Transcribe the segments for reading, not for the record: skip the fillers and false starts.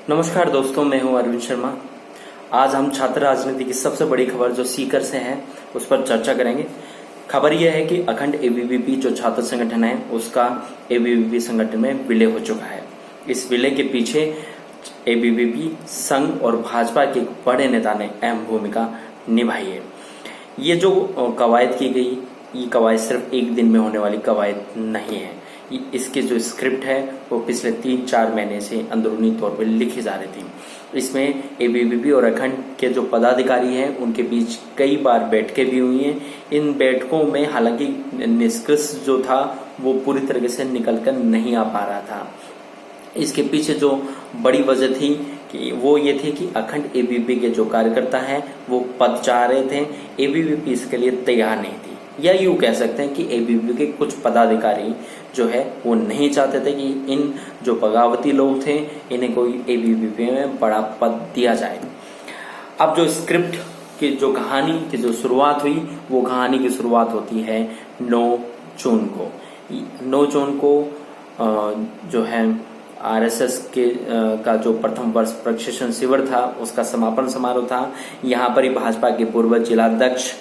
नमस्कार दोस्तों, मैं हूं अरविंद शर्मा। आज हम छात्र राजनीति की सबसे बड़ी खबर जो सीकर से है उस पर चर्चा करेंगे। खबर यह है कि अखंड एबीवीपी जो छात्र संगठन है उसका एबीवीपी संगठन में विलय हो चुका है। इस विलय के पीछे एबीवीपी संघ और भाजपा के बड़े नेता ने अहम भूमिका निभाई है। ये जो कवायद की गई, ये कवायद सिर्फ एक दिन में होने वाली कवायद नहीं है। इसके जो स्क्रिप्ट है वो पिछले 3-4 महीने से अंदरूनी तौर पर लिखी जा रही थी। इसमें एबीवीपी और अखंड के जो पदाधिकारी हैं उनके बीच कई बार बैठकें भी हुई हैं। इन बैठकों में हालांकि निष्कर्ष जो था वो पूरी तरीके से निकल कर नहीं आ पा रहा था। इसके पीछे जो बड़ी वजह थी कि वो ये थी कि अखंड एबीवीपी के जो कार्यकर्ता हैं वो पद चाह रहे थे, एबीवीपी इसके लिए तैयार नहीं थी। या यूं कह सकते हैं कि एबीवीपी के कुछ पदाधिकारी जो है वो नहीं चाहते थे कि इन जो बगावती लोग थे इन्हें कोई एबीवीपी में बड़ा पद दिया जाए। अब जो स्क्रिप्ट की जो कहानी की जो शुरुआत हुई, वो कहानी की शुरुआत होती है 9 जून को। 9 जून को जो है आरएसएस के का जो प्रथम वर्ष प्रशिक्षण शिविर था उसका समापन समारोह था। यहाँ पर ही भाजपा के पूर्व जिलाध्यक्ष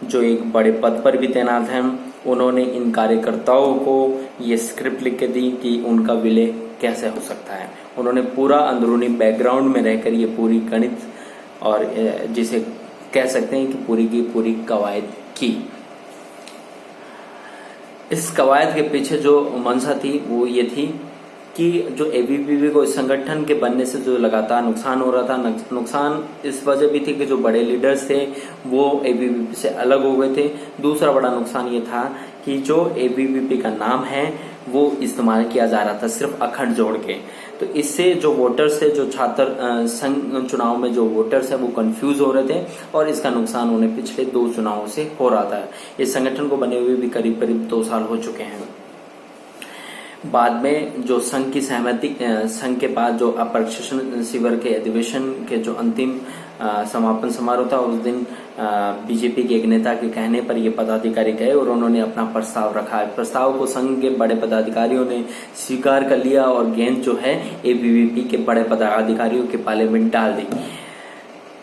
जो एक बड़े पद पर भी तैनात हैं, उन्होंने इन कार्यकर्ताओं को ये स्क्रिप्ट लिख के दी कि उनका विलय कैसे हो सकता है। उन्होंने पूरा अंदरूनी बैकग्राउंड में रहकर ये पूरी गणित और जिसे कह सकते हैं कि पूरी की पूरी कवायद की। इस कवायद के पीछे जो मंशा थी वो ये थी कि जो एबीवीपी को इस संगठन के बनने से जो लगातार नुकसान हो रहा था, नुकसान इस वजह भी थी कि जो बड़े लीडर्स थे वो एबीवीपी से अलग हो गए थे। दूसरा बड़ा नुकसान ये था कि जो एबीवीपी का नाम है वो इस्तेमाल किया जा रहा था सिर्फ अखंड जोड़ के। तो इससे जो वोटर्स थे, जो छात्र संघ चुनाव में जो वोटर्स है वो कंफ्यूज हो रहे थे और इसका नुकसान उन्हें पिछले 2 चुनावों से हो रहा था। इस संगठन को बने हुए भी करीब करीब 2 साल हो चुके हैं। बाद में जो संघ की सहमति, संघ के बाद जो प्रशिक्षण शिविर के अधिवेशन के जो अंतिम समापन समारोह था उस दिन बीजेपी के एक नेता के कहने पर ये पदाधिकारी गए और उन्होंने अपना प्रस्ताव रखा। प्रस्ताव को संघ के बड़े पदाधिकारियों ने स्वीकार कर लिया और गेंद जो है एबीवीपी के बड़े पदाधिकारियों के पाले में डाल दी।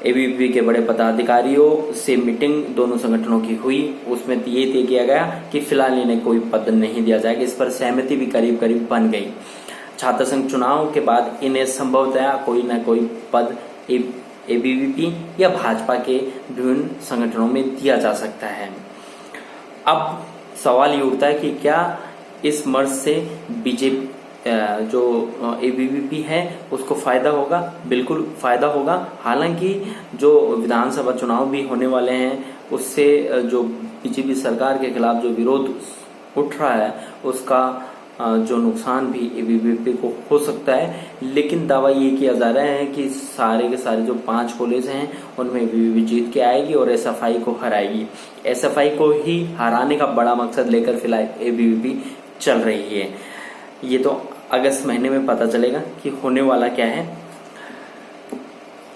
एबीवीपी के बड़े पदाधिकारियों से मीटिंग दोनों संगठनों की हुई। उसमें ये तय किया गया कि फिलहाल इन्हें कोई पद नहीं दिया जाएगा। इस पर सहमति भी करीब करीब बन गई। छात्र संघ चुनाव के बाद इन्हें संभवतः कोई न कोई पद एबीवीपी या भाजपा के विभिन्न संगठनों में दिया जा सकता है। अब सवाल ये उठता है कि क्या इस मर्ज से बीजेपी जो एबीवीपी है उसको फायदा होगा? बिल्कुल फायदा होगा। हालांकि जो विधानसभा चुनाव भी होने वाले हैं उससे जो बीजेपी सरकार के खिलाफ जो विरोध उठ रहा है उसका जो नुकसान भी एबीवीपी को हो सकता है। लेकिन दावा ये किया जा रहा है कि सारे के सारे जो 5 कॉलेज हैं उनमें एबीवीपी जीत के आएगी और एसएफआई को हराएगी। एसएफआई को ही हराने का बड़ा मकसद लेकर फिलहाल एबीवीपी चल रही है। ये तो अगस्त महीने में पता चलेगा कि होने वाला क्या है।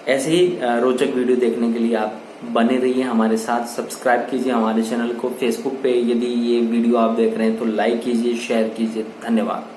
ऐसे ही रोचक वीडियो देखने के लिए आप बने रहिए हमारे साथ। सब्सक्राइब कीजिए हमारे चैनल को। फेसबुक पे यदि ये वीडियो आप देख रहे हैं तो लाइक कीजिए, शेयर कीजिए। धन्यवाद।